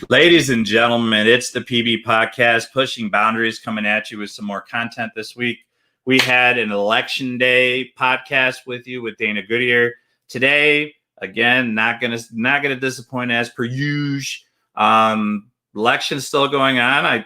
Ladies and gentlemen, it's the PB Podcast, pushing boundaries, coming at you with some more content this week. We had an election day podcast with you with Dana Goodyear. Today, again, not gonna disappoint as per usual. Election's still going on. I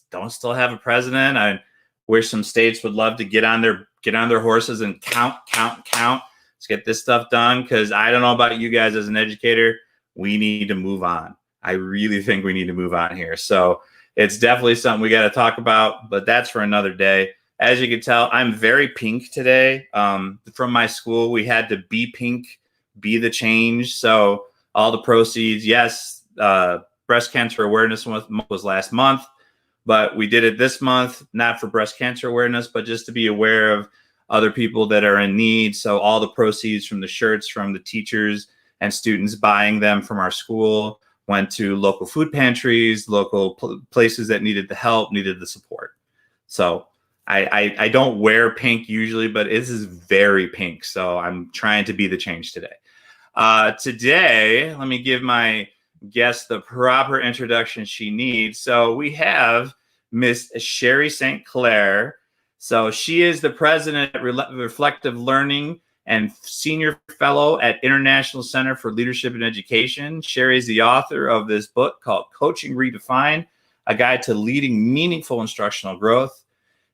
don't still have a president. I wish some states would love to get on their horses and count. Let's get this stuff done, because I don't know about you guys as an educator. We need to move on. I really think we need to move on here. So it's definitely something we got to talk about, but that's for another day. As you can tell, I'm very pink today. From my school, we had to be pink, be the change. So all the proceeds, yes, breast cancer awareness was last month, but we did it this month, not for breast cancer awareness, but just to be aware of other people that are in need. So all the proceeds from the shirts from the teachers and students buying them from our school went to local food pantries, local places that needed the help, needed the support. So I don't wear pink usually, but this is very pink. So I'm trying to be the change today. Today, let me give my guest the proper introduction she needs. So we have Miss Sherry St Clair. So she is the president at Reflective Learning and senior fellow at International Center for Leadership and Education. Sherry is the author of this book called Coaching Redefined, a guide to leading meaningful instructional growth.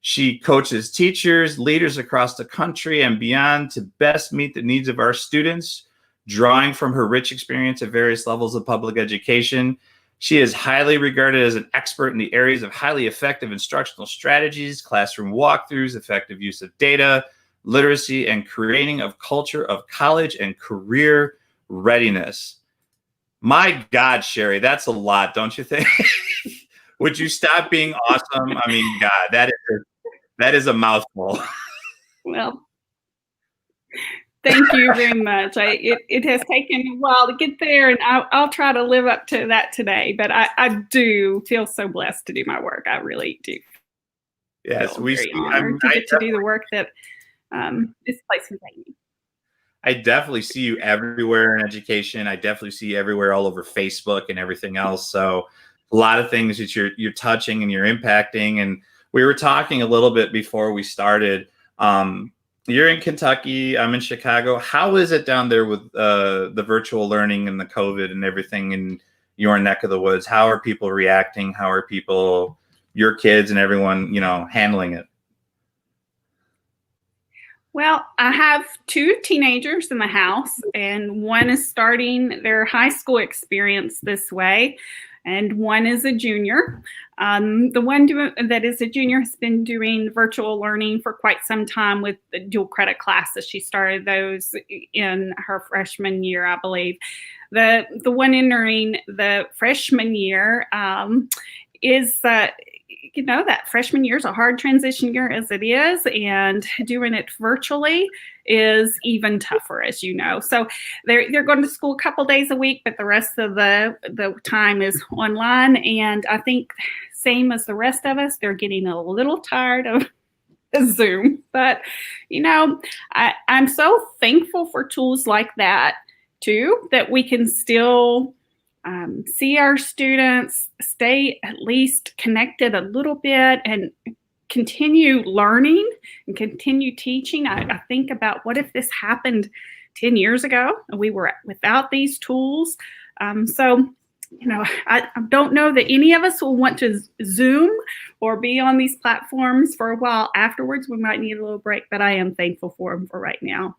She coaches teachers, leaders across the country and beyond to best meet the needs of our students, drawing from her rich experience at various levels of public education. She is highly regarded as an expert in the areas of highly effective instructional strategies, classroom walkthroughs, effective use of data, literacy, and creating of culture of college and career readiness. My God, Sherry, that's a lot, don't you think? Would you stop being awesome? I mean, God, that is a mouthful. Well, thank you very much. It has taken a while to get there, and I'll try to live up to that today. But I do feel so blessed to do my work. I really do. Yes, we very honored to get to do the work that this place has made me. I definitely see you everywhere in education. I definitely see you everywhere, all over Facebook and everything else. So a lot of things that you're touching and you're impacting. And we were talking a little bit before we started. You're in Kentucky. I'm in Chicago. How is it down there with the virtual learning and the COVID and everything in your neck of the woods? How are people reacting? How are people, your kids and everyone, handling it? Well, I have two teenagers in the house, and one is starting their high school experience this way, and one is a junior. The one that is a junior has been doing virtual learning for quite some time with the dual credit classes. She started those in her freshman year, I believe. The one entering the freshman year is that freshman year is a hard transition year as it is, and doing it virtually is even tougher, as you know. So they're going to school a couple days a week, but the rest of the time is online. And I think same as the rest of us, they're getting a little tired of Zoom. But I'm so thankful for tools like that too, that we can still see our students, stay at least connected a little bit, and continue learning and continue teaching. I think about, what if this happened 10 years ago and we were without these tools? So I don't know that any of us will want to Zoom or be on these platforms for a while afterwards. We might need a little break, but I am thankful for them for right now.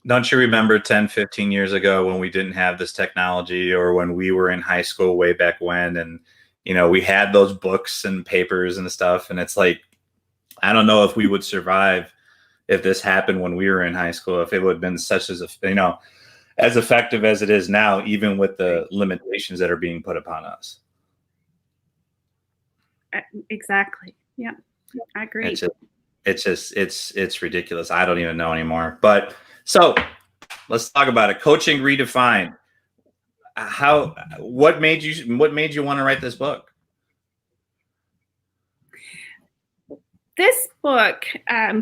Don't you remember 10, 15 years ago when we didn't have this technology, or when we were in high school way back when, and, we had those books and papers and stuff. And it's like, I don't know if we would survive if this happened when we were in high school, if it would have been such as, as effective as it is now, even with the limitations that are being put upon us. Exactly. Yeah, I agree. It's ridiculous. I don't even know anymore. But so let's talk about it. Coaching Redefined. What made you want to write this book? This book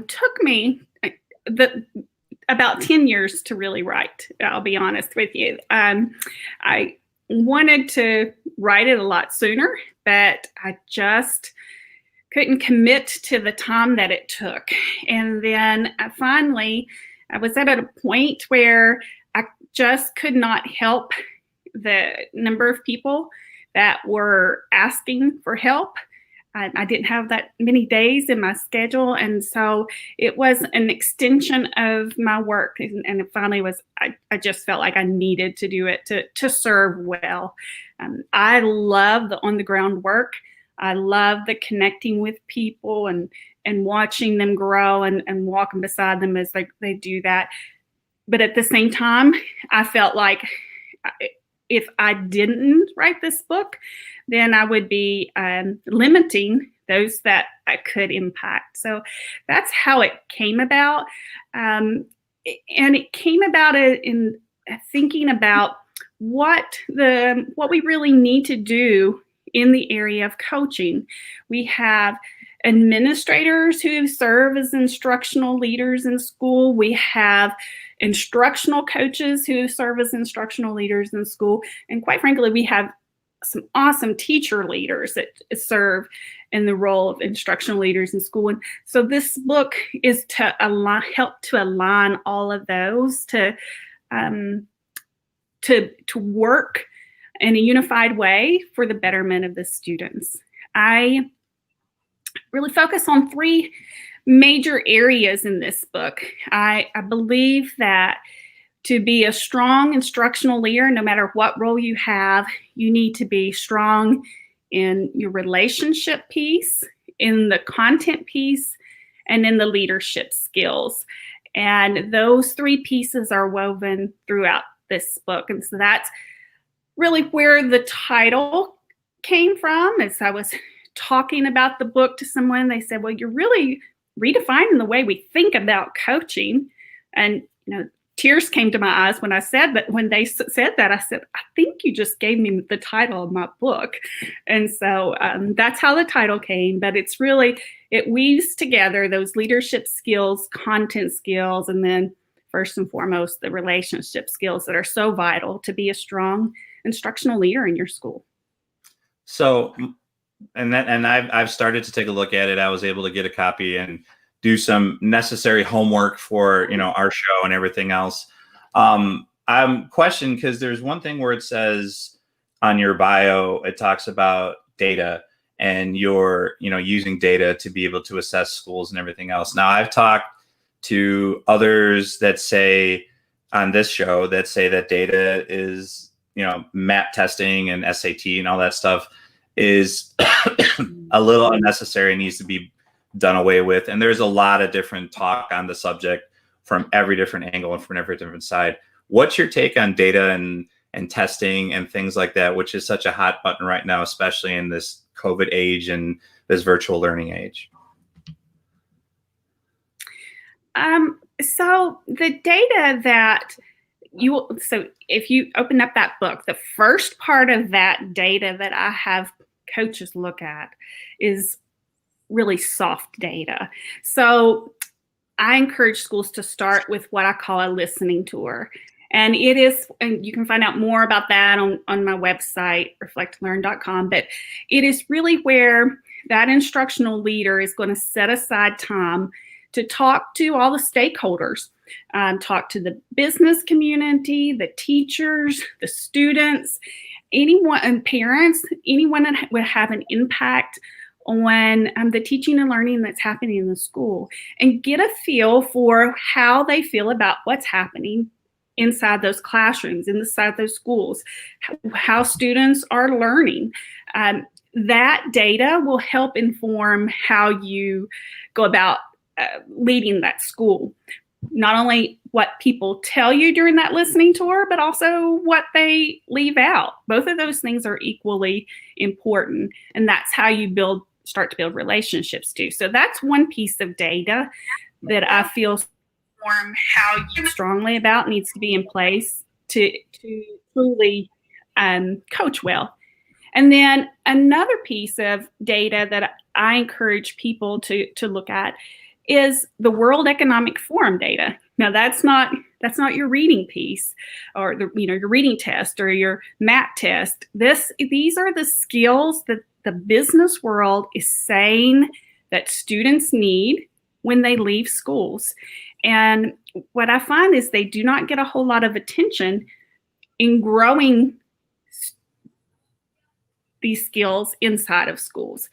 took me about 10 years to really write. I'll be honest with you. wanted to write it a lot sooner, but I just couldn't commit to the time that it took. And then I was at a point where I just could not help the number of people that were asking for help. I didn't have that many days in my schedule. And so it was an extension of my work. And it finally was, I just felt like I needed to do it to serve well. I love the on the ground work. I love the connecting with people and watching them grow and walking beside them as they do that. But at the same time, I felt like if I didn't write this book, then I would be limiting those that I could impact. So that's how it came about. And it came about in thinking about what we really need to do in the area of coaching. We have administrators who serve as instructional leaders in school. We have instructional coaches who serve as instructional leaders in school. And quite frankly, we have some awesome teacher leaders that serve in the role of instructional leaders in school. And so this book is to help to align all of those to work in a unified way for the betterment of the students. I really focus on 3 major areas in this book. I believe that to be a strong instructional leader, no matter what role you have, you need to be strong in your relationship piece, in the content piece, and in the leadership skills. And those 3 pieces are woven throughout this book. And so that's really where the title came from. As I was talking about the book to someone, they said, well, you're really redefining the way we think about coaching. And, tears came to my eyes when I said that. When they said that, I said, I think you just gave me the title of my book. And so that's how the title came. But it's really, it weaves together those leadership skills, content skills, and then first and foremost, the relationship skills that are so vital to be a strong instructional leader in your school. So, and I've started to take a look at it. I was able to get a copy and do some necessary homework for, our show and everything else. I'm questioning because there's one thing where it says on your bio, it talks about data and you're, using data to be able to assess schools and everything else. Now, I've talked to others that say on this show that say that data is, MAP testing and SAT and all that stuff is a little unnecessary and needs to be done away with. And there's a lot of different talk on the subject from every different angle and from every different side. What's your take on data and testing and things like that, which is such a hot button right now, especially in this COVID age and this virtual learning age? So the data that so if you open up that book, the first part of that data that I have coaches look at is really soft data. So I encourage schools to start with what I call a listening tour. And you can find out more about that on my website, reflectlearn.com. But it is really where that instructional leader is going to set aside time to talk to all the stakeholders, talk to the business community, the teachers, the students, anyone, and parents, anyone that would have an impact on the teaching and learning that's happening in the school, and get a feel for how they feel about what's happening inside those classrooms, inside those schools, how students are learning. That data will help inform how you go about leading that school. Not only what people tell you during that listening tour, but also what they leave out. Both of those things are equally important. And that's how you start to build relationships too. So that's one piece of data that I feel inform how you strongly about needs to be in place to truly coach well. And then another piece of data that I encourage people to look at is the World Economic Forum data. Now, that's not That's not your reading piece, or your reading test or your math test. These are the skills that the business world is saying that students need when they leave schools. And what I find is they do not get a whole lot of attention in growing these skills inside of schools.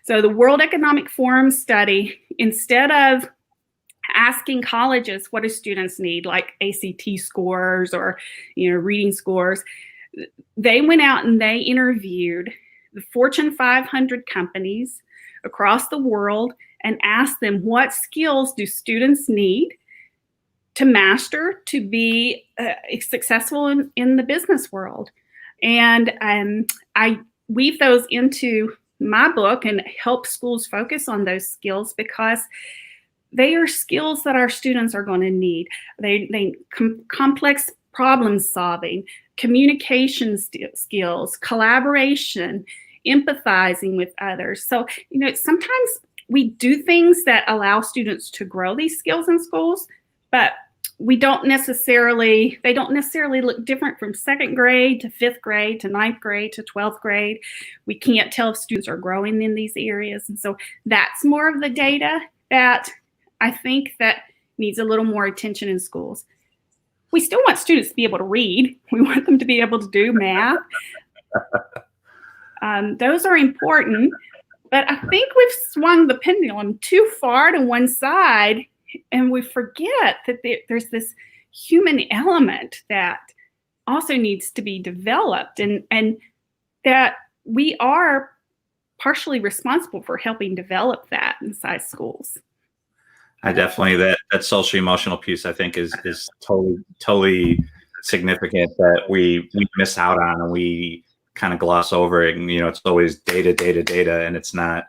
So the World Economic Forum study, instead of asking colleges what do students need, like ACT scores or reading scores, they went out and they interviewed the Fortune 500 companies across the world and asked them, what skills do students need to master to be successful in the business world? And I weave those into my book and help schools focus on those skills, because they are skills that our students are going to need. Complex problem solving, communication skills, collaboration, empathizing with others. So, sometimes we do things that allow students to grow these skills in schools, but they don't necessarily look different from second grade to fifth grade to ninth grade to 12th grade. We can't tell if students are growing in these areas. And so that's more of the data that I think that needs a little more attention in schools. We still want students to be able to read. We want them to be able to do math. Those are important, but I think we've swung the pendulum too far to one side, and we forget that there's this human element that also needs to be developed, and that we are partially responsible for helping develop that inside schools. I definitely, that social emotional piece, I think is totally significant that we miss out on, and we kind of gloss over it. And, it's always data, and it's not,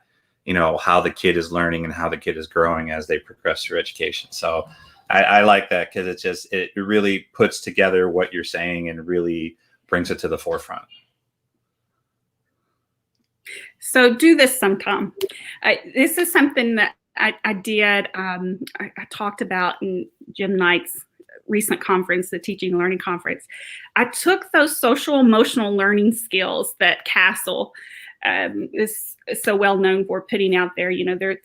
how the kid is learning and how the kid is growing as they progress through education. So I like that, because it really puts together what you're saying and really brings it to the forefront. So do this sometime. This is something that I did. I talked about in Jim Knight's recent conference, the Teaching and Learning Conference. I took those social emotional learning skills that Castle is so well known for putting out there. They're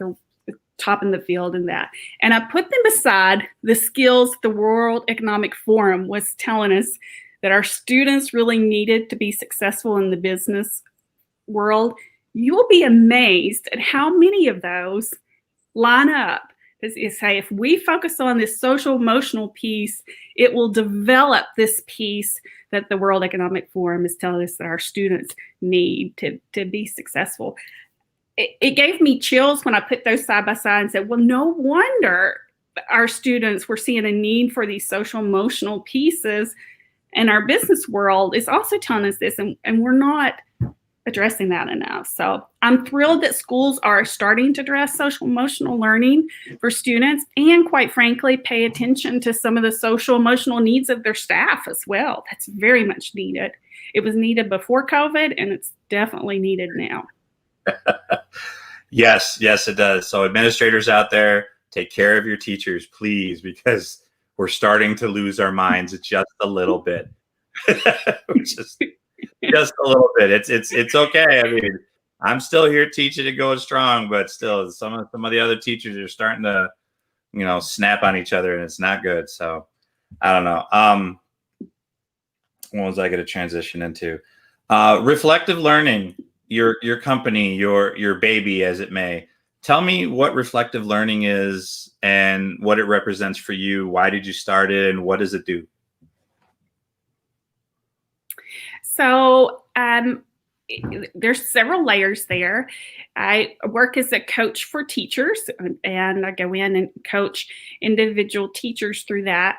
top in the field in that. And I put them beside the skills the World Economic Forum was telling us that our students really needed to be successful in the business world. You will be amazed at how many of those line up. Is say, if we focus on this social emotional piece, it will develop this piece that the World Economic Forum is telling us that our students need to be successful. It gave me chills when I put those side by side and said, well, no wonder our students were seeing a need for these social emotional pieces, and our business world is also telling us this, and we're not addressing that enough. So I'm thrilled that schools are starting to address social emotional learning for students, and quite frankly, pay attention to some of the social emotional needs of their staff as well. That's very much needed. It was needed before COVID, and it's definitely needed now. Yes, it does. So administrators out there, take care of your teachers, please, because we're starting to lose our minds just a little bit. Just a little bit. It's okay. I mean, I'm still here teaching and going strong, but still some of the other teachers are starting to, snap on each other, and it's not good. So I don't know. What was I going to transition into? Reflective learning, your company, your baby, as it may. Tell me what reflective learning is and what it represents for you. Why did you start it, and what does it do? So there's several layers there. I work as a coach for teachers, and I go in and coach individual teachers through that.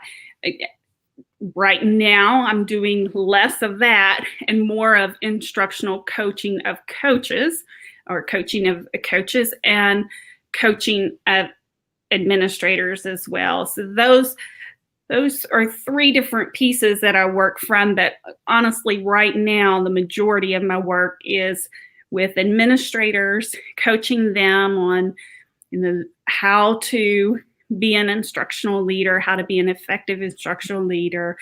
Right now, I'm doing less of that and more of instructional coaching of coaches, or coaching of coaches, and coaching of administrators as well. So those are three different pieces that I work from. But honestly, right now, the majority of my work is with administrators, coaching them on how to be an instructional leader, how to be an effective instructional leader,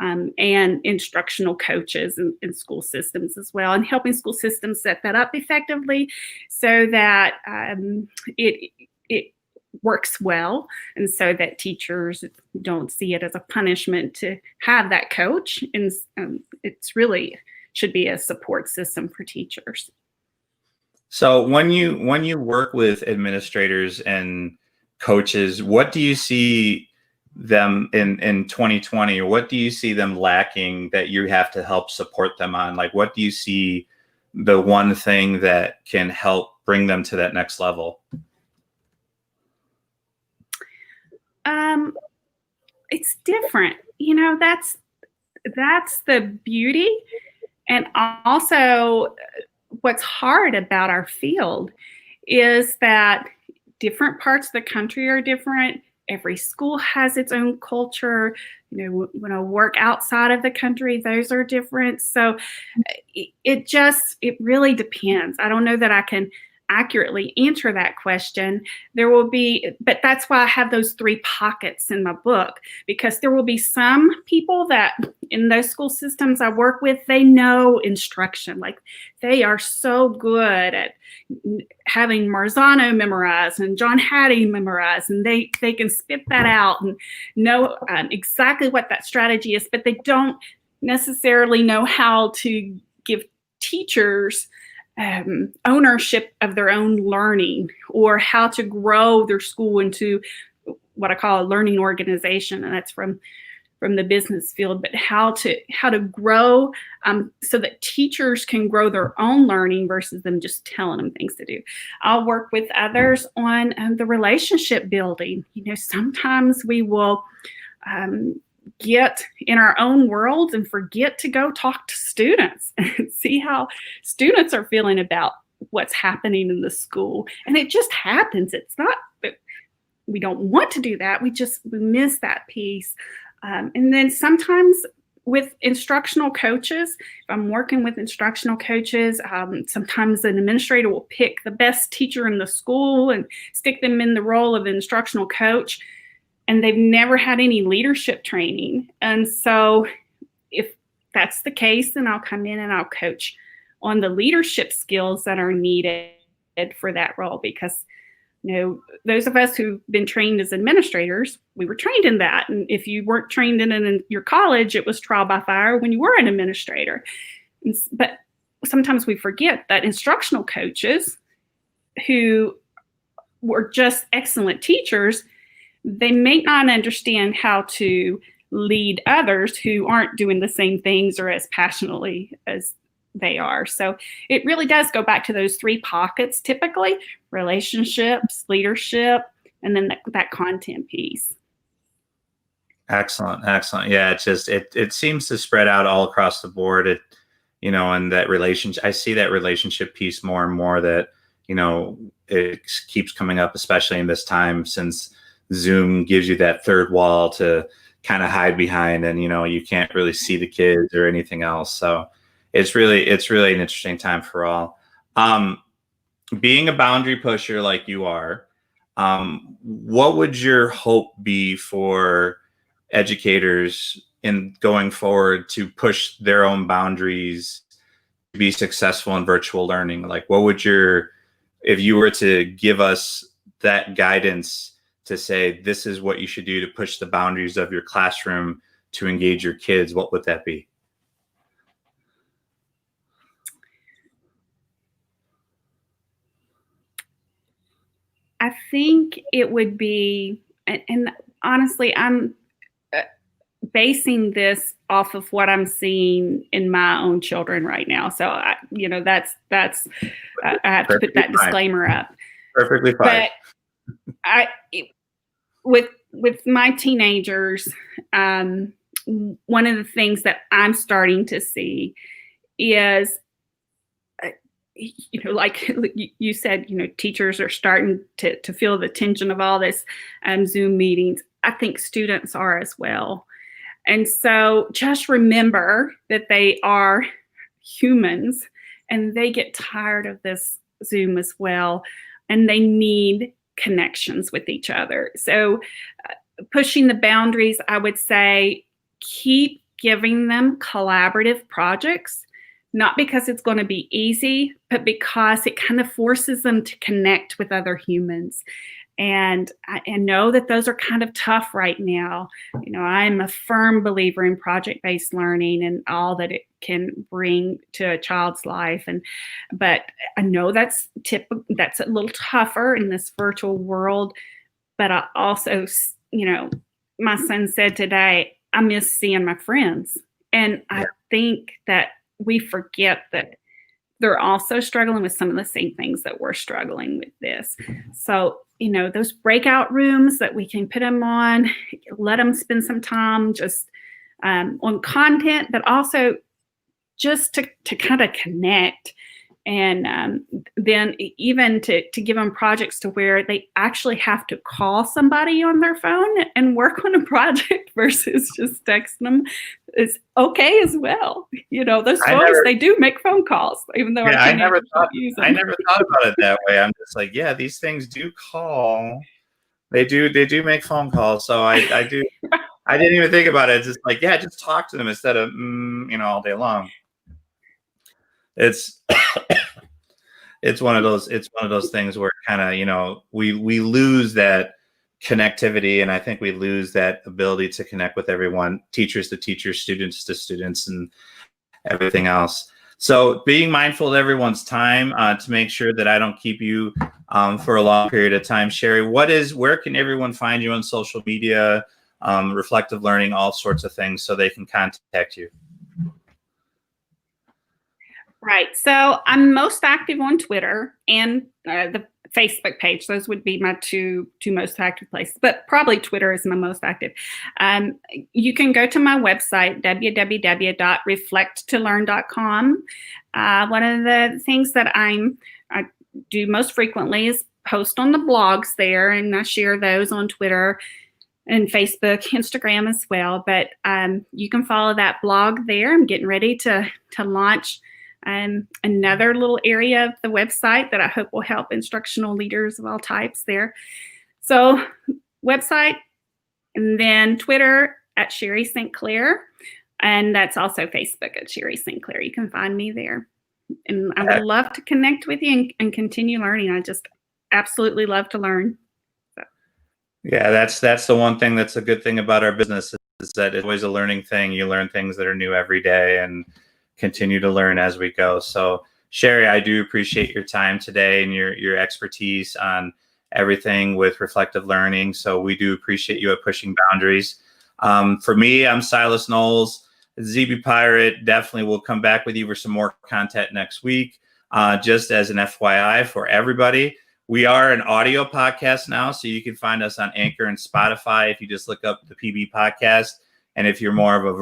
and instructional coaches in school systems as well, and helping school systems set that up effectively so that it works well, and so that teachers don't see it as a punishment to have that coach. And it's really should be a support system for teachers. So when you work with administrators and coaches, what do you see them in 2020, or what do you see them lacking that you have to help support them on? Like, what do you see the one thing that can help bring them to that next level? It's different. That's the beauty. And also what's hard about our field is that different parts of the country are different. Every school has its own culture. When I work outside of the country, those are different. So it really depends. I don't know that I can accurately answer that question. But that's why I have those 3 pockets in my book, because there will be some people that in those school systems I work with, they know instruction. Like, they are so good at having Marzano memorized and John Hattie memorized, and they can spit that out and know exactly what that strategy is, but they don't necessarily know how to give teachers ownership of their own learning, or how to grow their school into what I call a learning organization. And that's from the business field, but how to grow so that teachers can grow their own learning versus them just telling them things to do. I'll work with others on the relationship building. Sometimes we will get in our own worlds and forget to go talk to students and see how students are feeling about what's happening in the school. And it just happens. It's not that we don't want to do that. We miss that piece. And then sometimes with instructional coaches, if I'm working with instructional coaches, sometimes an administrator will pick the best teacher in the school and stick them in the role of instructional coach, and they've never had any leadership training. And so if that's the case, then I'll come in and I'll coach on the leadership skills that are needed for that role, because those of us who've been trained as administrators, we were trained in that. And if you weren't trained in your college, it was trial by fire when you were an administrator. But sometimes we forget that instructional coaches who were just excellent teachers, they may not understand how to lead others who aren't doing the same things or as passionately as they are. So it really does go back to those 3 pockets, typically: relationships, leadership, and then that content piece. Excellent. Yeah, it seems to spread out all across the board. And that relationship, I see that relationship piece more and more, that it keeps coming up, especially in this time, since Zoom gives you that third wall to kind of hide behind, and you can't really see the kids or anything else. So it's really an interesting time for all. Being a boundary pusher like you are, what would your hope be for educators in going forward to push their own boundaries to be successful in virtual learning? Like, if you were to give us that guidance to say, this is what you should do to push the boundaries of your classroom to engage your kids, what would that be? I think it would be, and honestly, I'm basing this off of what I'm seeing in my own children right now. So I have to put that disclaimer up. Perfectly fine. But with my teenagers, one of the things that I'm starting to see is, like you said, teachers are starting to feel the tension of all this Zoom meetings. I think students are as well. And so just remember that they are humans and they get tired of this Zoom as well. And they need connections with each other. So pushing the boundaries, I would say keep giving them collaborative projects, not because it's going to be easy, but because it kind of forces them to connect with other humans. And I know that those are kind of tough right now. I'm a firm believer in project-based learning and all that it can bring to a child's life. But I know that's a little tougher in this virtual world. But I also, my son said today, I miss seeing my friends. And I think that we forget that they're also struggling with some of the same things that we're struggling with this. So, those breakout rooms that we can put them on, let them spend some time just on content, but also just to kind of connect. And then even to give them projects to where they actually have to call somebody on their phone and work on a project versus just texting them is okay as well. Those phones, they do make phone calls, even though I never thought about it that way. I'm just like, yeah, these things do call. They do make phone calls. So I do. I didn't even think about it. It's just like, yeah, just talk to them instead of all day long. It's one of those things where kind of we lose that connectivity, and I think we lose that ability to connect with everyone, teachers to teachers, students to students, and everything else. So being mindful of everyone's time to make sure that I don't keep you for a long period of time. Sherry, where can everyone find you on social media, reflective learning, all sorts of things, so they can contact you? Right. So I'm most active on Twitter and the Facebook page. Those would be my two most active places, but probably Twitter is my most active. You can go to my website, www.reflecttolearn.com. One of the things that I do most frequently is post on the blogs there, and I share those on Twitter and Facebook, Instagram as well. But you can follow that blog there. I'm getting ready to launch another little area of the website that I hope will help instructional leaders of all types there. So website, and then Twitter at Sherry St Clair, and that's also Facebook at Sherry St Clair. You can find me there. And I would love to connect with you and continue learning. I just absolutely love to learn. So. Yeah, that's the one thing that's a good thing about our business is that it's always a learning thing. You learn things that are new every day and continue to learn as we go. So Sherry, I do appreciate your time today and your expertise on everything with reflective learning. So we do appreciate you at Pushing Boundaries. For me, I'm Silas Knowles, ZB Pirate. Definitely will come back with you for some more content next week. Just as an FYI for everybody, we are an audio podcast now, so you can find us on Anchor and Spotify if you just look up the PB podcast. And if you're more of a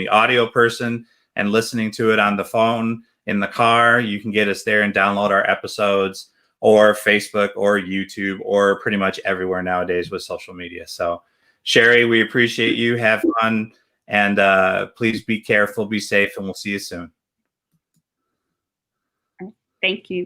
audio person, and listening to it on the phone in the car, you can get us there and download our episodes, or Facebook or YouTube, or pretty much everywhere nowadays with social media. So Sherry, we appreciate you. Have fun, and please be careful, be safe, and we'll see you soon. Thank you.